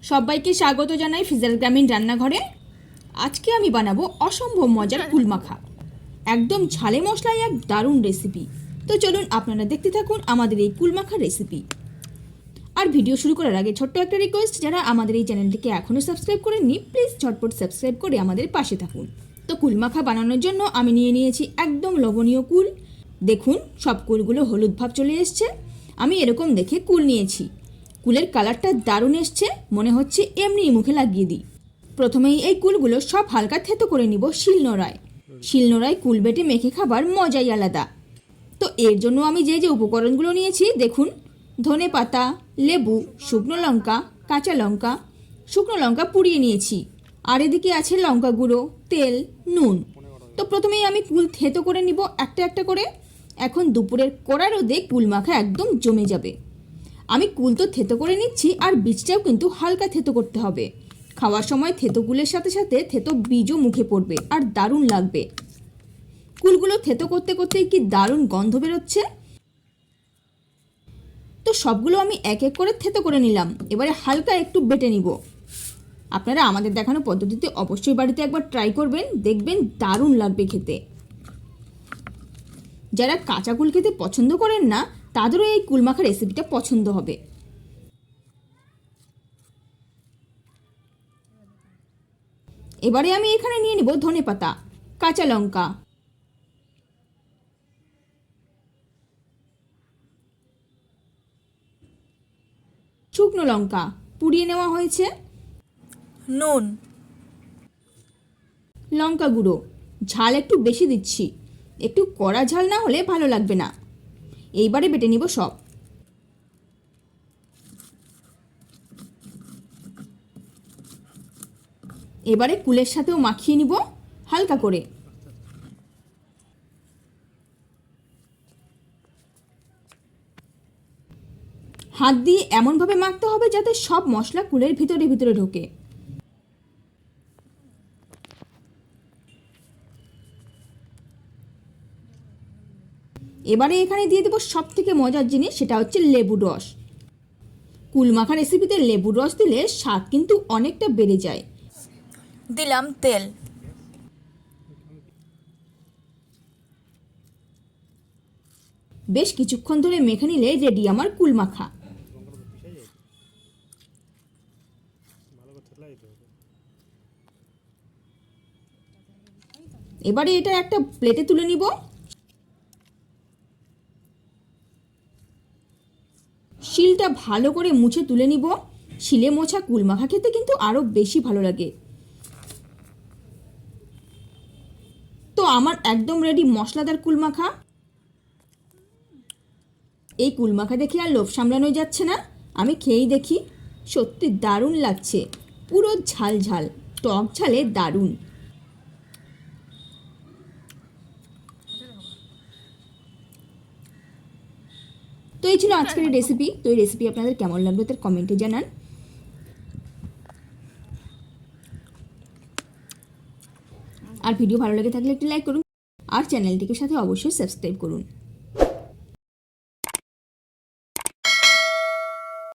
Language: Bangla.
সবাইকে স্বাগত জানাই ফিজার গ্রামীণ রান্নাঘরে। আজকে আমি বানাবো অসম্ভব মজার কুল মাখা, একদম ঝালে মশলায় এক দারুণ রেসিপি। তো চলুন আপনারা দেখতে থাকুন আমাদের এই কুল মাখা রেসিপি। আর ভিডিও শুরু করার আগে ছোট্ট একটা রিকোয়েস্ট, যারা আমাদের এই চ্যানেলটিকে এখনও সাবস্ক্রাইব করেননি প্লিজ ঝটপট সাবস্ক্রাইব করে আমাদের পাশে থাকুন। তো কুল মাখা বানানোর জন্য আমি নিয়ে নিয়েছি একদম লবণীয় কুল। দেখুন সব কুলগুলো হলুদ ভাব চলে এসছে। আমি এরকম দেখে কুল নিয়েছি। কুলের কালারটা দারুণ এসছে, মনে হচ্ছে এমনি মুখে লাগিয়ে দিই। প্রথমেই এই কুলগুলো সব হালকা থেতো করে নিব শিলনোড়ায়। শিলনোড়ায় কুল বেটে মেখে খাবার মজাই আলাদা। তো এর জন্য আমি যে যে উপকরণগুলো নিয়েছি দেখুন: ধনে পাতা, লেবু, শুকনো লঙ্কা, কাঁচা লঙ্কা, শুকনো লঙ্কা পুড়িয়ে নিয়েছি, আর এদিকে আছে লঙ্কা গুঁড়ো, তেল, নুন। তো প্রথমেই আমি কুল থেতো করে নিব একটা একটা করে। এখন দুপুরের কড়া রোদে কুল মাখা একদম জমে যাবে। আমি কুল তো থেতো করে নিচ্ছি, আর বীজটাও কিন্তু হালকা থেতো করতে হবে। খাওয়ার সময় থেতো কুলের সাথে সাথে থেতো বীজও মুখে পড়বে আর দারুণ লাগবে। কুলগুলো থেতো করতে করতে কি দারুণ গন্ধ বেরোচ্ছে। তো সবগুলো আমি এক এক করে থেতো করে নিলাম। এবারে হালকা একটু বেটে নিব। আপনারা আমাদের দেখানো পদ্ধতিতে অবশ্যই বাড়িতে একবার ট্রাই করবেন, দেখবেন দারুণ লাগবে খেতে। যারা কাঁচা কুল খেতে পছন্দ করেন না তাদেরও এই কুল মাখা রেসিপিটা পছন্দ হবে। এবারে আমি এখানে নিয়ে নেব ধনে পাতা, কাঁচা লঙ্কা, শুকনো লঙ্কা পুড়িয়ে নেওয়া হয়েছে, নুন, লঙ্কা গুঁড়ো। ঝাল একটু বেশি দিচ্ছি, একটু কড়া ঝাল না হলে ভালো লাগবে না। এইবারে বেটে নিব সব। এবারে কুলের সাথেও মাখিয়ে নিব হালকা করে। হাত দিয়ে এমনভাবে মাখতে হবে যাতে সব মশলা কুলের ভিতরে ভিতরে ঢোকে। এবারে এখানে দিয়ে দেবো সব থেকে মজার জিনিস, সেটা হচ্ছে লেবু রস। কুল মাখা রেসিপিতে লেবুর রস দিলে স্বাদ কিন্তু অনেকটা বেড়ে যায়। দিলাম তেল। বেশ কিছুক্ষণ ধরে মেখে নিলে রেডি আমার কুল মাখা। এবারে এটা একটা প্লেটে তুলে নিব। শিলটা ভালো করে মুছে তুলে নিব। শিলে মোছা কুল মাখা খেতে কিন্তু আরো বেশি ভালো লাগে। তো আমার একদম রেডি মশলাদার কুল মাখা। এই কুল মাখা দেখে আর লোভ সামলানো যাচ্ছে না, আমি খেয়েই দেখি। সত্যি দারুণ লাগছে, পুরো ঝাল ঝাল, টক ঝালে দারুণ। তো এই ছিল আজকের রেসিপি। তো এই রেসিপি আপনাদের কেমন লাগলো তার কমেন্টে জানান। আর ভিডিও ভালো লেগে থাকলে একটি লাইক করুন, আর চ্যানেলটিকে সাথে অবশ্যই সাবস্ক্রাইব করুন।